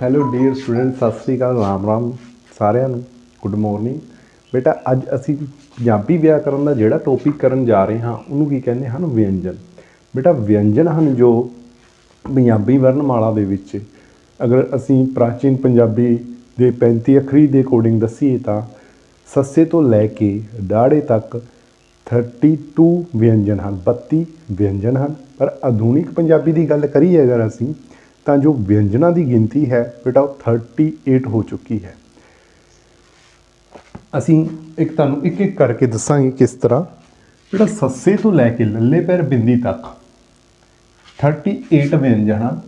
Hello dear student, ਸਤਿ ਸ਼੍ਰੀ ਅਕਾਲ, ਰਾਮ ਰਾਮ ਸਾਰਿਆਂ ਨੂੰ। ਗੁੱਡ ਮੋਰਨਿੰਗ ਬੇਟਾ। ਅੱਜ ਅਸੀਂ ਪੰਜਾਬੀ ਵਿਆਕਰਨ ਦਾ ਜਿਹੜਾ ਟੋਪਿਕ ਕਰਨ ਜਾ ਰਹੇ ਹਾਂ ਉਹਨੂੰ ਕੀ ਕਹਿੰਦੇ ਹਨ? ਵਿਅੰਜਨ। ਬੇਟਾ ਵਿਅੰਜਨ ਹਨ ਜੋ ਪੰਜਾਬੀ ਵਰਨਮਾਲਾ ਦੇ ਵਿੱਚ, ਅਗਰ ਅਸੀਂ ਪ੍ਰਾਚੀਨ ਪੰਜਾਬੀ ਦੇ 35 ਅੱਖਰੀ ਦੇ ਅਕੋਰਡਿੰਗ ਦੱਸੀਏ ਤਾਂ ਸੱਸੇ ਤੋਂ ਲੈ ਕੇ ਦਾੜੇ ਤੱਕ 32 ਵਿਅੰਜਨ ਹਨ, 32 ਵਿਅੰਜਨ ਹਨ। ਪਰ ਆਧੁਨਿਕ ਪੰਜਾਬੀ ਦੀ ਗੱਲ ਕਰੀਏ ਅਗਰ ਅਸੀਂ, ਤਾਂ ਜੋ ਵਿਅੰਜਨਾਂ ਦੀ ਗਿਣਤੀ ਹੈ ਬੇਟਾ ਉਹ 38 ਹੋ ਚੁੱਕੀ ਹੈ। ਅਸੀਂ ਤੁਹਾਨੂੰ ਇੱਕ ਇੱਕ ਕਰਕੇ ਦੱਸਾਂਗੇ ਕਿਸ ਤਰ੍ਹਾਂ। ਜਿਹੜਾ ਸੱਸੇ ਤੋਂ ਲੈ ਕੇ ਲੱਲੇ ਪੈਰ ਬਿੰਦੀ ਤੱਕ 38 ਵਿਅੰਜਨ ਹਨ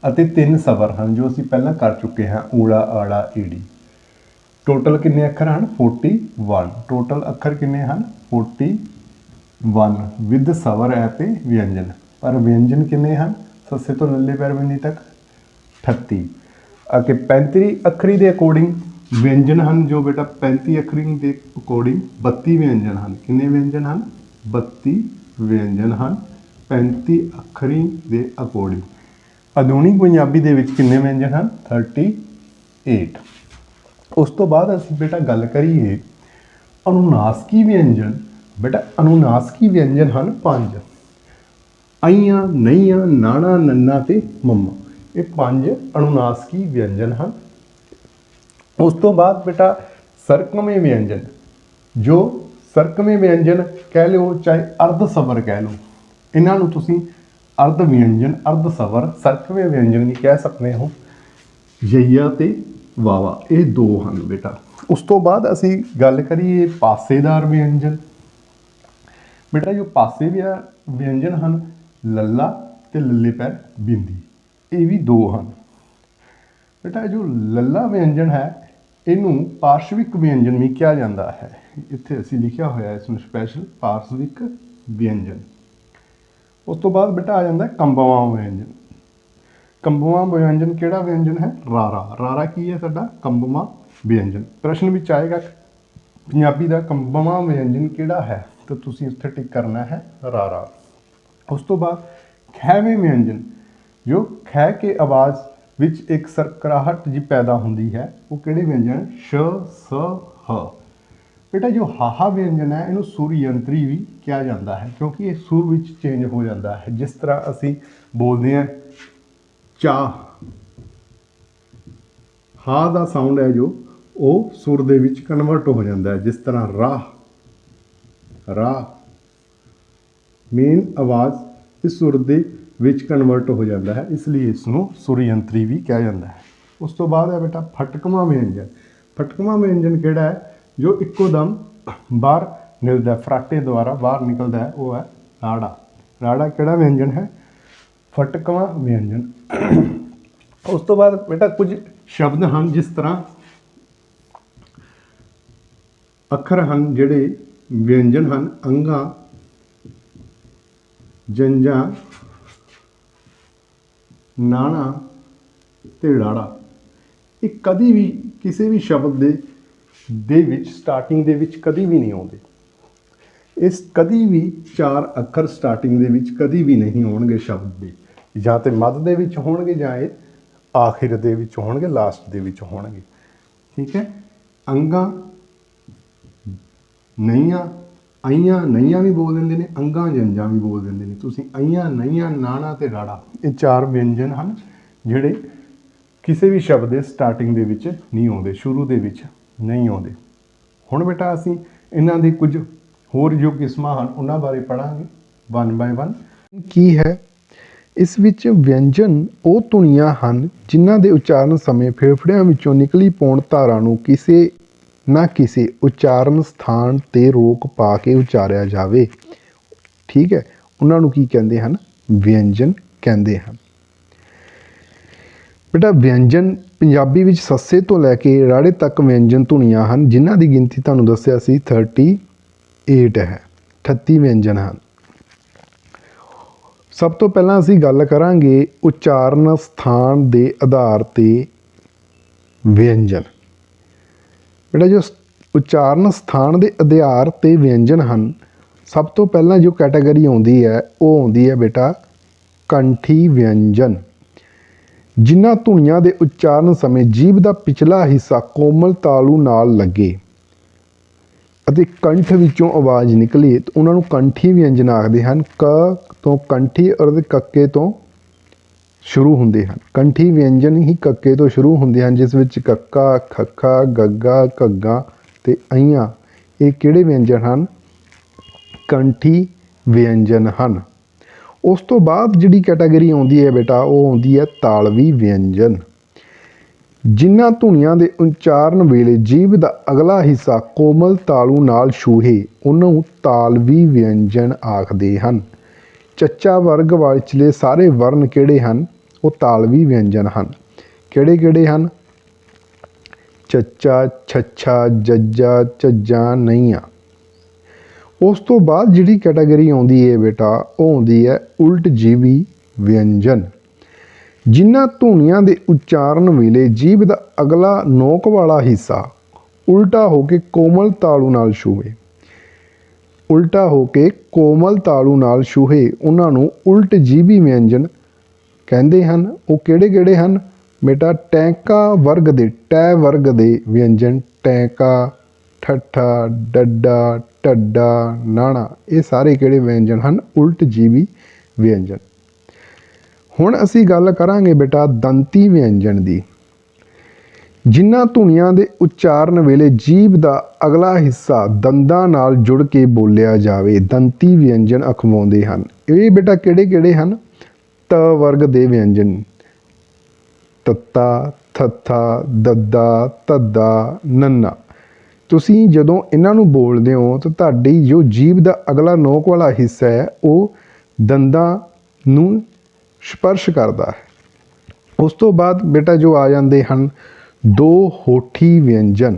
ਅਤੇ 3 ਸਵਰ ਹਨ ਜੋ ਅਸੀਂ ਪਹਿਲਾਂ ਕਰ ਚੁੱਕੇ ਹਾਂ, ਊੜਾ ਆੜਾ ਈੜੀ। ਟੋਟਲ ਕਿੰਨੇ ਅੱਖਰ ਹਨ? 41। ਟੋਟਲ ਅੱਖਰ ਕਿੰਨੇ ਹਨ? 41 ਵਿਦ ਸਵਰ ਹੈ ਅਤੇ ਵਿਅੰਜਨ। ਪਰ ਵਿਅੰਜਨ ਕਿੰਨੇ ਹਨ ਸੱਸੇ ਤੋਂ ਲੱਲੇ ਪੈਰ ਬਿੰਦੀ ਤੱਕ? 38। ਅੱਗੇ 35 ਅੱਖਰੀ ਦੇ ਅਕੋਰਡਿੰਗ ਵਿਅੰਜਨ ਹਨ ਜੋ ਬੇਟਾ 35 ਅੱਖਰੀ ਦੇ ਅਕੋਰਡਿੰਗ 32 ਵਿਅੰਜਨ ਹਨ। ਕਿੰਨੇ ਵਿਅੰਜਨ ਹਨ? 32 ਵਿਅੰਜਨ ਹਨ 35 ਅੱਖਰੀ ਦੇ ਅਕੋਰਡਿੰਗ। ਆਧੁਨਿਕ ਪੰਜਾਬੀ ਦੇ ਵਿੱਚ ਕਿੰਨੇ ਵਿਅੰਜਨ ਹਨ? 38। ਉਸ ਤੋਂ ਬਾਅਦ ਅਸੀਂ ਬੇਟਾ ਗੱਲ ਕਰੀਏ ਅਨੁਨਾਸਕੀ ਵਿਅੰਜਨ। ਬੇਟਾ ਅਨੁਨਾਸਕੀ ਵਿਅੰਜਨ ਹਨ 5। ਆਈਆਂ, ਨਈਆਂ, ਨਾਣਾ, ਨੰਨਾ ਅਤੇ ਮੰਮਾ। ਇਹ 5 ਅਨੁਨਾਸਕੀ ਵਿਅੰਜਨ ਹਨ। ਉਸ ਤੋਂ ਬਾਅਦ ਬੇਟਾ ਸਰਕਮੇ ਵਿਅੰਜਨ, ਜੋ ਸਰਕਮੇ ਵਿਅੰਜਨ ਕਹਿ ਲਓ ਚਾਹੇ ਅਰਧ ਸਵਰ ਕਹਿ ਲਓ, ਇਹਨਾਂ ਨੂੰ ਤੁਸੀਂ ਅਰਧ ਵਿਅੰਜਨ, ਅਰਧ ਸਵਰ, ਸਰਕਮੇ ਵਿਅੰਜਨ ਵੀ ਕਹਿ ਸਕਦੇ ਹੋ। ਯਈਆ ਅਤੇ ਵਾਵਾ ਇਹ 2 ਹਨ ਬੇਟਾ। ਉਸ ਤੋਂ ਬਾਅਦ ਅਸੀਂ ਗੱਲ ਕਰੀਏ ਪਾਸੇਦਾਰ ਵਿਅੰਜਨ। ਬੇਟਾ ਜੋ ਪਾਸੇ ਵਿਅੰਜਨ ਹਨ ਲੱਲਾ ਅਤੇ ਲੱਲੇ ਪੈਰ ਬਿੰਦੀ, ਇਹ ਵੀ 2 ਹਨ ਬੇਟਾ। ਜੋ ਲੱਲਾ ਵਿਅੰਜਨ ਹੈ ਇਹਨੂੰ ਪਾਰਸ਼ਵਿਕ ਵਿਅੰਜਨ ਵੀ ਕਿਹਾ ਜਾਂਦਾ ਹੈ। ਇੱਥੇ ਅਸੀਂ ਲਿਖਿਆ ਹੋਇਆ ਇਸ ਨੂੰ ਸਪੈਸ਼ਲ, ਪਾਰਸ਼ਵਿਕ ਵਿਅੰਜਨ। ਉਸ ਤੋਂ ਬਾਅਦ ਬੇਟਾ ਆ ਜਾਂਦਾ ਕੰਬਵਾਂ ਵਿਅੰਜਨ। ਕੰਬਵਾਂ ਵਿਅੰਜਨ ਕਿਹੜਾ ਵਿਅੰਜਨ ਹੈ? ਰਾਰਾ। ਰਾਰਾ ਕੀ ਹੈ ਸਾਡਾ? ਕੰਬਵਾਂ ਵਿਅੰਜਨ। ਪ੍ਰਸ਼ਨ ਵਿੱਚ ਆਏਗਾ ਪੰਜਾਬੀ ਦਾ ਕੰਬਵਾਂ ਵਿਅੰਜਨ ਕਿਹੜਾ ਹੈ, ਤਾਂ ਤੁਸੀਂ ਇੱਥੇ ਟਿਕ ਕਰਨਾ ਹੈ ਰਾਰਾ। ਉਸ ਤੋਂ ਬਾਅਦ ਖੈਵੇਂ ਵਿਅੰਜਨ, ਜੋ ਖੈ ਕੇ ਆਵਾਜ਼ ਵਿੱਚ ਇੱਕ ਸਰਕਰਾਹਟ ਜੀ ਪੈਦਾ ਹੁੰਦੀ ਹੈ, ਉਹ ਕਿਹੜੇ ਵਿਅੰਜਨ? ਸ਼, ਸ, ਹ। ਬੇਟਾ ਜੋ ਹਾਹਾ ਵਿਅੰਜਨ ਹੈ ਇਹਨੂੰ ਸੁਰ ਯੰਤਰੀ ਵੀ ਕਿਹਾ ਜਾਂਦਾ ਹੈ ਕਿਉਂਕਿ ਇਹ ਸੁਰ ਵਿੱਚ ਚੇਂਜ ਹੋ ਜਾਂਦਾ ਹੈ। ਜਿਸ ਤਰ੍ਹਾਂ ਅਸੀਂ ਬੋਲਦੇ ਹਾਂ ਚਾਹ, ਹਾ ਦਾ ਸਾਊਂਡ ਹੈ ਜੋ ਉਹ ਸੁਰ ਦੇ ਵਿੱਚ ਕਨਵਰਟ ਹੋ ਜਾਂਦਾ ਹੈ। ਜਿਸ ਤਰ੍ਹਾਂ ਰਾਹ, ਰਾਹ ਮੇਨ ਆਵਾਜ਼ ਇਸ ਸੁਰ ਦੇ ਵਿੱਚ ਕਨਵਰਟ ਹੋ ਜਾਂਦਾ ਹੈ, ਇਸ ਲਈ ਇਸ ਨੂੰ ਸੁਰ ਯੰਤਰੀ ਵੀ ਕਿਹਾ ਜਾਂਦਾ ਹੈ। ਉਸ ਤੋਂ ਬਾਅਦ ਹੈ ਬੇਟਾ ਫਟਕਵਾਂ ਵਿਅੰਜਨ। ਫਟਕਵਾਂ ਵਿਅੰਜਨ ਕਿਹੜਾ ਹੈ? ਜੋ ਇੱਕੋ ਦਮ ਬਾਹਰ ਨਿਕਲਦਾ, ਫਰਾਟੇ ਦੁਆਰਾ ਬਾਹਰ ਨਿਕਲਦਾ ਹੈ, ਉਹ ਹੈ ਰਾੜਾ। ਰਾੜਾ ਕਿਹੜਾ ਵਿਅੰਜਨ ਹੈ? ਫਟਕਵਾਂ ਵਿਅੰਜਨ। ਉਸ ਤੋਂ ਬਾਅਦ ਬੇਟਾ ਕੁਝ ਸ਼ਬਦ ਹਨ, ਜਿਸ ਤਰ੍ਹਾਂ ਅੱਖਰ ਹਨ ਜਿਹੜੇ ਵਿਅੰਜਨ ਹਨ ਅੰਗਾਂ, ਜੰਝਾਂ, ਨਾਣਾ ਅਤੇ ਰਾੜਾ। ਇਹ ਕਦੀ ਵੀ ਕਿਸੇ ਵੀ ਸ਼ਬਦ ਦੇ ਵਿੱਚ ਸਟਾਰਟਿੰਗ ਦੇ ਵਿੱਚ ਕਦੀ ਵੀ ਨਹੀਂ ਆਉਂਦੇ। ਇਸ ਕਦੀ ਵੀ 4 ਅੱਖਰ ਸਟਾਰਟਿੰਗ ਦੇ ਵਿੱਚ ਕਦੀ ਵੀ ਨਹੀਂ ਹੋਣਗੇ ਸ਼ਬਦ ਦੇ, ਜਾਂ ਤਾਂ ਮੱਧ ਦੇ ਵਿੱਚ ਹੋਣਗੇ ਜਾਂ ਇਹ ਆਖਿਰ ਦੇ ਵਿੱਚ ਹੋਣਗੇ, ਲਾਸਟ ਦੇ ਵਿੱਚ ਹੋਣਗੇ। ਠੀਕ ਹੈ। ਅੰਗਾਂ, ਨਈਆਂ, ਆਈਆਂ, ਨਈਆਂ ਵੀ ਬੋਲ ਦਿੰਦੇ ਨੇ, ਅੰਗਾਂ, ਜੰਝਾਂ ਵੀ ਬੋਲ ਦਿੰਦੇ ਨੇ। ਤੁਸੀਂ ਆਈਆਂ, ਨਈਆਂ, ਨਾਣਾ ਅਤੇ ਰਾੜਾ, ਇਹ 4 ਵਿਅੰਜਨ ਹਨ ਜਿਹੜੇ ਕਿਸੇ ਵੀ ਸ਼ਬਦ ਦੇ ਸਟਾਰਟਿੰਗ ਦੇ ਵਿੱਚ ਨਹੀਂ ਆਉਂਦੇ, ਸ਼ੁਰੂ ਦੇ ਵਿੱਚ ਨਹੀਂ ਆਉਂਦੇ। ਹੁਣ ਬੇਟਾ ਅਸੀਂ ਇਹਨਾਂ ਦੀ ਕੁਝ ਹੋਰ ਜੋ ਕਿਸਮਾਂ ਹਨ ਉਹਨਾਂ ਬਾਰੇ ਪੜ੍ਹਾਂਗੇ 1 ਬਾਏ 1। ਕੀ ਹੈ? ਇਸ ਵਿੱਚ ਵਿਅੰਜਨ ਉਹ ਧੁਨੀਆਂ ਹਨ ਜਿਨ੍ਹਾਂ ਦੇ ਉਚਾਰਨ ਸਮੇਂ ਫੇਫੜਿਆਂ ਵਿੱਚੋਂ ਨਿਕਲੀ ਪੌਣ ਧਾਰਾ ਨੂੰ ਕਿਸੇ ਨਾ ਕਿਸੇ ਉਚਾਰਨ ਸਥਾਨ 'ਤੇ ਰੋਕ ਪਾ ਕੇ ਉਚਾਰਿਆ ਜਾਵੇ। ਠੀਕ ਹੈ, ਉਹਨਾਂ ਨੂੰ ਕੀ ਕਹਿੰਦੇ ਹਨ? ਵਿਅੰਜਨ ਕਹਿੰਦੇ ਹਨ। ਬੇਟਾ ਵਿਅੰਜਨ ਪੰਜਾਬੀ ਵਿੱਚ ਸੱਸੇ ਤੋਂ ਲੈ ਕੇ ਰਾੜੇ ਤੱਕ ਵਿਅੰਜਨ ਧੁਨੀਆਂ ਹਨ ਜਿਨ੍ਹਾਂ ਦੀ ਗਿਣਤੀ ਤੁਹਾਨੂੰ ਦੱਸਿਆ ਸੀ 38 ਹੈ। 38 ਵਿਅੰਜਨ ਹਨ। ਸਭ ਤੋਂ ਪਹਿਲਾਂ ਅਸੀਂ ਗੱਲ ਕਰਾਂਗੇ ਉਚਾਰਨ ਸਥਾਨ ਦੇ ਆਧਾਰ 'ਤੇ ਵਿਅੰਜਨ। ਬੇਟਾ ਜੋ ਉਚਾਰਨ ਸਥਾਨ ਦੇ ਆਧਾਰ 'ਤੇ ਵਿਅੰਜਨ ਹਨ, ਸਭ ਤੋਂ ਪਹਿਲਾਂ ਜੋ ਕੈਟਾਗਰੀ ਆਉਂਦੀ ਹੈ ਉਹ ਆਉਂਦੀ ਹੈ ਬੇਟਾ ਕੰਠੀ ਵਿਅੰਜਨ। ਜਿਨ੍ਹਾਂ ਧੁਨੀਆਂ ਦੇ ਉਚਾਰਨ ਸਮੇਂ ਜੀਭ ਦਾ ਪਿਛਲਾ ਹਿੱਸਾ ਕੋਮਲ ਤਾਲੂ ਨਾਲ ਲੱਗੇ ਅਤੇ ਕੰਠ ਵਿੱਚੋਂ ਆਵਾਜ਼ ਨਿਕਲੇ ਤਾਂ ਉਹਨਾਂ ਨੂੰ ਕੰਠੀ ਵਿਅੰਜਨ ਆਖਦੇ ਹਨ। ਕ ਤੋਂ ਕੰਠੀ ਅਤੇ ਕੱਕੇ ਤੋਂ ਸ਼ੁਰੂ ਹੁੰਦੇ ਹਨ। ਕੰਠੀ ਵਿਅੰਜਨ ਹੀ ਕੱਕੇ ਤੋਂ ਸ਼ੁਰੂ ਹੁੰਦੇ ਹਨ, ਜਿਸ ਵਿੱਚ ਕੱਕਾ, ਖੱਖਾ, ਗੱਗਾ, ਘੱਗਾ ਅਤੇ ਅਈਆਂ ਇਹ ਕਿਹੜੇ ਵਿਅੰਜਨ ਹਨ? ਕੰਠੀ ਵਿਅੰਜਨ ਹਨ। ਉਸ ਤੋਂ ਬਾਅਦ ਜਿਹੜੀ ਕੈਟਾਗਰੀ ਆਉਂਦੀ ਹੈ ਬੇਟਾ, ਉਹ ਆਉਂਦੀ ਹੈ ਤਾਲਵੀ ਵਿਅੰਜਨ। ਜਿਨ੍ਹਾਂ ਧੁਨੀਆਂ ਦੇ ਉਚਾਰਨ ਵੇਲੇ ਜੀਭ ਦਾ ਅਗਲਾ ਹਿੱਸਾ ਕੋਮਲ ਤਾਲੂ ਨਾਲ ਛੂਹੇ ਉਹਨਾਂ ਨੂੰ ਤਾਲਵੀ ਵਿਅੰਜਨ ਆਖਦੇ ਹਨ। ਚੱਚਾ ਵਰਗ ਵਿਚਲੇ ਸਾਰੇ ਵਰਨ ਕਿਹੜੇ ਹਨ? ਉਹ ਤਾਲਵੀ ਵਿਅੰਜਨ ਹਨ। ਕਿਹੜੇ ਕਿਹੜੇ ਹਨ? ਚੱਚਾ, ਛੱਛਾ, ਜੱਜਾ, ਝੱਜਾ, ਨਈਆਂ। ਉਸ ਤੋਂ ਬਾਅਦ ਜਿਹੜੀ ਕੈਟਾਗਰੀ ਆਉਂਦੀ ਹੈ ਬੇਟਾ, ਉਹ ਆਉਂਦੀ ਹੈ ਉਲਟ ਜੀਵੀ ਵਿਅੰਜਨ। ਜਿਨ੍ਹਾਂ ਧੁਨੀਆਂ ਦੇ ਉਚਾਰਨ ਵੇਲੇ ਜੀਭ ਦਾ ਅਗਲਾ ਨੋਕ ਵਾਲਾ ਹਿੱਸਾ ਉਲਟਾ ਹੋ ਕੇ ਕੋਮਲ ਤਾਲੂ ਨਾਲ ਛੂਹੇ, ਉਲਟਾ ਹੋ ਕੇ ਕੋਮਲ ਤਾਲੂ ਨਾਲ ਛੂਹੇ ਉਹਨਾਂ ਨੂੰ ਉਲਟ ਜੀਵੀ ਵਿਅੰਜਨ ਕਹਿੰਦੇ ਹਨ। ਉਹ ਕਿਹੜੇ ਕਿਹੜੇ ਹਨ ਬੇਟਾ? ਟੈਂਕਾ ਵਰਗ ਦੇ, ਟੈ ਵਰਗ ਦੇ ਵਿਅੰਜਨ ਟੈਂਕਾ, ਠੱਠਾ, ਡੱਡਾ, ਢੱਡਾ, ਨਾਣਾ, ਇਹ ਸਾਰੇ ਕਿਹੜੇ ਵਿਅੰਜਨ ਹਨ? ਉਲਟ ਜੀਵੀ ਵਿਅੰਜਨ। ਹੁਣ ਅਸੀਂ ਗੱਲ ਕਰਾਂਗੇ ਬੇਟਾ ਦੰਤੀ ਵਿਅੰਜਨ ਦੀ। ਜਿਨ੍ਹਾਂ ਧੁਨੀਆਂ ਦੇ ਉਚਾਰਨ ਵੇਲੇ ਜੀਭ ਦਾ ਅਗਲਾ ਹਿੱਸਾ ਦੰਦਾਂ ਨਾਲ ਜੁੜ ਕੇ ਬੋਲਿਆ ਜਾਵੇ ਦੰਤੀ ਵਿਅੰਜਨ ਅਖਵਾਉਂਦੇ ਹਨ। ਇਹ ਬੇਟਾ ਕਿਹੜੇ ਕਿਹੜੇ ਹਨ? ਤ ਵਰਗ ਦੇ ਵਿਅੰਜਨ ਤੱਤਾ, ਥੱਥਾ, ਦੱਦਾ, ਧੱਦਾ, ਨੰਨਾ। ਤੁਸੀਂ ਜਦੋਂ ਇਹਨਾਂ ਨੂੰ ਬੋਲਦੇ ਹੋ ਤਾਂ ਤੁਹਾਡੀ ਜੋ ਜੀਭ ਦਾ ਅਗਲਾ ਨੋਕ ਵਾਲਾ ਹਿੱਸਾ ਹੈ ਉਹ ਦੰਦਾਂ ਨੂੰ ਸਪਰਸ਼ ਕਰਦਾ ਹੈ। ਉਸ ਤੋਂ ਬਾਅਦ ਬੇਟਾ ਜੋ ਆ ਜਾਂਦੇ ਹਨ ਦੋ ਹੋਠੀ ਵਿਅੰਜਨ।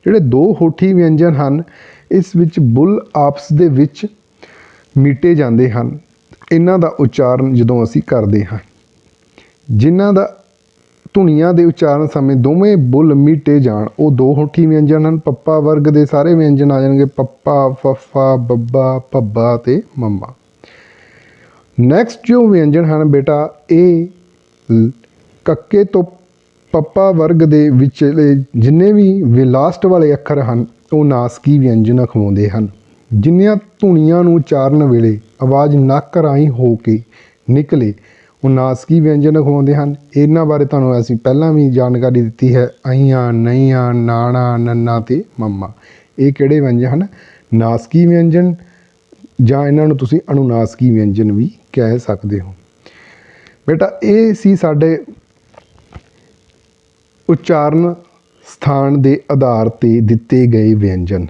ਜਿਹੜੇ ਦੋ ਹੋਠੀ ਵਿਅੰਜਨ ਹਨ, ਇਸ ਵਿੱਚ ਬੁੱਲ ਆਪਸ ਦੇ ਵਿੱਚ ਮੀਟੇ ਜਾਂਦੇ ਹਨ। ਇਹਨਾਂ ਦਾ ਉਚਾਰਨ ਜਦੋਂ ਅਸੀਂ ਕਰਦੇ ਹਾਂ, ਜਿਨ੍ਹਾਂ ਦਾ ਧੁਨੀਆਂ ਦੇ ਉਚਾਰਨ ਸਮੇਂ ਦੋਵੇਂ ਬੁੱਲ ਮੀਟੇ ਜਾਣ, ਉਹ ਦੋ ਹੋਠੀ ਵਿਅੰਜਨ ਹਨ। ਪੱਪਾ ਵਰਗ ਦੇ ਸਾਰੇ ਵਿਅੰਜਨ ਆ ਜਾਣਗੇ ਪੱਪਾ, ਫੱਫਾ, ਬੱਬਾ, ਭੱਬਾ ਅਤੇ ਮੰਮਾ। ਨੈਕਸਟ ਜੋ ਵਿਅੰਜਨ ਹਨ ਬੇਟਾ, ਇਹ ਕੱਕੇ ਤੋਂ ਪੱਪਾ ਵਰਗ ਦੇ ਵਿਚਲੇ ਜਿੰਨੇ ਵੀ ਲਾਸਟ ਵਾਲੇ ਅੱਖਰ ਹਨ ਉਹ ਨਾਸਕੀ ਵਿਅੰਜਨ ਅਖਵਾਉਂਦੇ ਹਨ। ਜਿਨ੍ਹਾਂ ਧੁਨੀਆਂ ਨੂੰ ਉਚਾਰਨ ਵੇਲੇ ਆਵਾਜ਼ ਨੱਕ ਰਾਹੀਂ ਹੋ ਕੇ ਨਿਕਲੇ ਉਹ ਨਾਸਕੀ ਵਿਅੰਜਨ ਅਖਵਾਉਂਦੇ ਹਨ। ਇਹਨਾਂ ਬਾਰੇ ਤੁਹਾਨੂੰ ਅਸੀਂ ਪਹਿਲਾਂ ਵੀ ਜਾਣਕਾਰੀ ਦਿੱਤੀ ਹੈ। ਅਈਆਂ, ਨਈਆਂ, ਨਾਣਾ, ਨੰਨਾ ਅਤੇ ਮੰਮਾ ਇਹ ਕਿਹੜੇ ਵਿਅੰਜਨ ਹਨ? ਨਾਸਕੀ ਵਿਅੰਜਨ, ਜਾਂ ਇਹਨਾਂ ਨੂੰ ਤੁਸੀਂ ਅਨੁਨਾਸਕੀ ਵਿਅੰਜਨ ਵੀ ਕਹਿ ਸਕਦੇ ਹੋ। ਬੇਟਾ ਇਹ ਸੀ ਸਾਡੇ ਉਚਾਰਨ ਸਥਾਨ ਦੇ ਆਧਾਰ 'ਤੇ ਦਿੱਤੇ ਗਏ ਵਿਅੰਜਨ।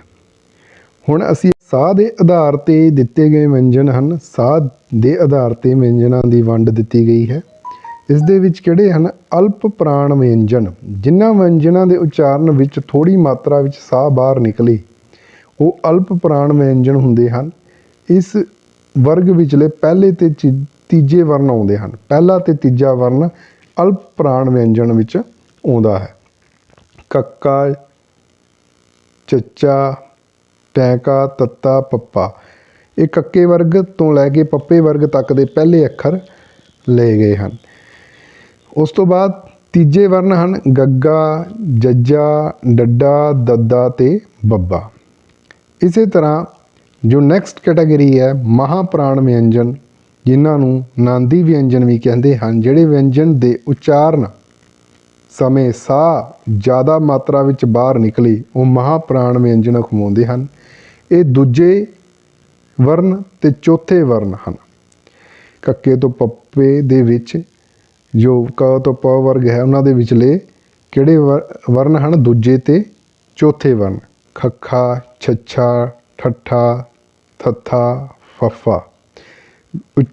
ਹੁਣ ਅਸੀਂ ਸਾਹ ਦੇ ਆਧਾਰ 'ਤੇ ਦਿੱਤੇ ਗਏ ਵਿਅੰਜਨ ਹਨ। ਸਾਹ ਦੇ ਆਧਾਰ 'ਤੇ ਵਿਅੰਜਨਾਂ ਦੀ ਵੰਡ ਦਿੱਤੀ ਗਈ ਹੈ। ਇਸ ਦੇ ਵਿੱਚ ਕਿਹੜੇ ਹਨ? ਅਲਪ ਪ੍ਰਾਣ ਵਿਅੰਜਨ। ਜਿਨ੍ਹਾਂ ਵਿਅੰਜਨਾਂ ਦੇ ਉਚਾਰਨ ਵਿੱਚ ਥੋੜ੍ਹੀ ਮਾਤਰਾ ਵਿੱਚ ਸਾਹ ਬਾਹਰ ਨਿਕਲੇ ਉਹ ਅਲਪ ਪ੍ਰਾਣ ਵਿਅੰਜਨ ਹੁੰਦੇ ਹਨ। ਇਸ ਵਰਗ ਵਿਚਲੇ ਪਹਿਲੇ ਅਤੇ ਤੀਜੇ ਵਰਨ ਆਉਂਦੇ ਹਨ। ਪਹਿਲਾ ਅਤੇ ਤੀਜਾ ਵਰਨ ਅਲਪ ਪ੍ਰਾਣ ਵਿਅੰਜਨ ਵਿੱਚ ਆਉਂਦਾ ਹੈ। ਕੱਕਾ, ਚੱਚਾ, ਟੈਂਕਾ, ਤੱਤਾ, ਪੱਪਾ ਇਹ ਕੱਕੇ ਵਰਗ ਤੋਂ ਲੈ ਕੇ ਪੱਪੇ ਵਰਗ ਤੱਕ ਦੇ ਪਹਿਲੇ ਅੱਖਰ ਲਏ ਗਏ ਹਨ। ਉਸ ਤੋਂ ਬਾਅਦ ਤੀਜੇ ਵਰਨ ਹਨ ਗੱਗਾ, ਜੱਜਾ, ਡੱਡਾ, ਦੱਦਾ ਅਤੇ ਬੱਬਾ। ਇਸੇ ਤਰ੍ਹਾਂ ਜੋ ਨੈਕਸਟ ਕੈਟਾਗਰੀ ਹੈ ਮਹਾਂਪ੍ਰਾਣ ਵਿਅੰਜਨ, ਜਿਨ੍ਹਾਂ ਨੂੰ ਨਾਂਦੀ ਵਿਅੰਜਨ ਵੀ ਕਹਿੰਦੇ ਹਨ। ਜਿਹੜੇ ਵਿਅੰਜਨ ਦੇ ਉਚਾਰਨ ਸਮੇਂ ਸਾਹ ਜ਼ਿਆਦਾ ਮਾਤਰਾ ਵਿੱਚ ਬਾਹਰ ਨਿਕਲੇ ਉਹ ਮਹਾਂਪ੍ਰਾਣ ਵਿਅੰਜਨ ਅਖਵਾਉਂਦੇ ਹਨ। ਇਹ ਦੂਜੇ ਵਰਨ ਅਤੇ ਚੌਥੇ ਵਰਨ ਹਨ। ਕੱਕੇ ਤੋਂ ਪੱਪੇ ਦੇ ਵਿੱਚ ਜੋ ਕ ਤੋਂ ਪ ਵਰਗ ਹੈ ਉਹਨਾਂ ਦੇ ਵਿਚਲੇ ਕਿਹੜੇ ਵਰਨ ਹਨ? ਦੂਜੇ ਅਤੇ ਚੌਥੇ ਵਰਨ। ਖੱਖਾ, ਛੱਛਾ, ਠੱਠਾ, ਥੱਥਾ, ਫੱਫਾ।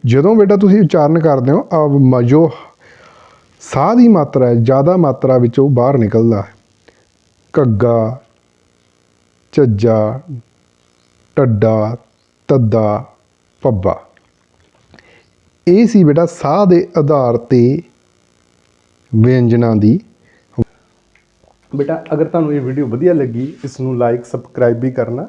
ਜਦੋਂ ਬੇਟਾ ਤੁਸੀਂ ਉਚਾਰਨ ਕਰਦੇ ਹੋ ਜੋ ਸਾਹ ਦੀ ਮਾਤਰਾ ਹੈ ਜ਼ਿਆਦਾ ਮਾਤਰਾ ਵਿੱਚ ਉਹ ਬਾਹਰ ਨਿਕਲਦਾ ਹੈ। ਘੱਗਾ, ਝੱਜਾ, ਢੱਡਾ, ਧੱਦਾ, ਪੱਬਾ। ਇਹ ਸੀ ਬੇਟਾ ਸਾਹ ਦੇ ਆਧਾਰ 'ਤੇ ਵਿਅੰਜਨਾਂ ਦੀ। ਬੇਟਾ ਅਗਰ ਤੁਹਾਨੂੰ ਇਹ ਵੀਡੀਓ ਵਧੀਆ ਲੱਗੀ ਇਸ ਨੂੰ ਲਾਈਕ ਸਬਸਕ੍ਰਾਈਬ ਵੀ ਕਰਨਾ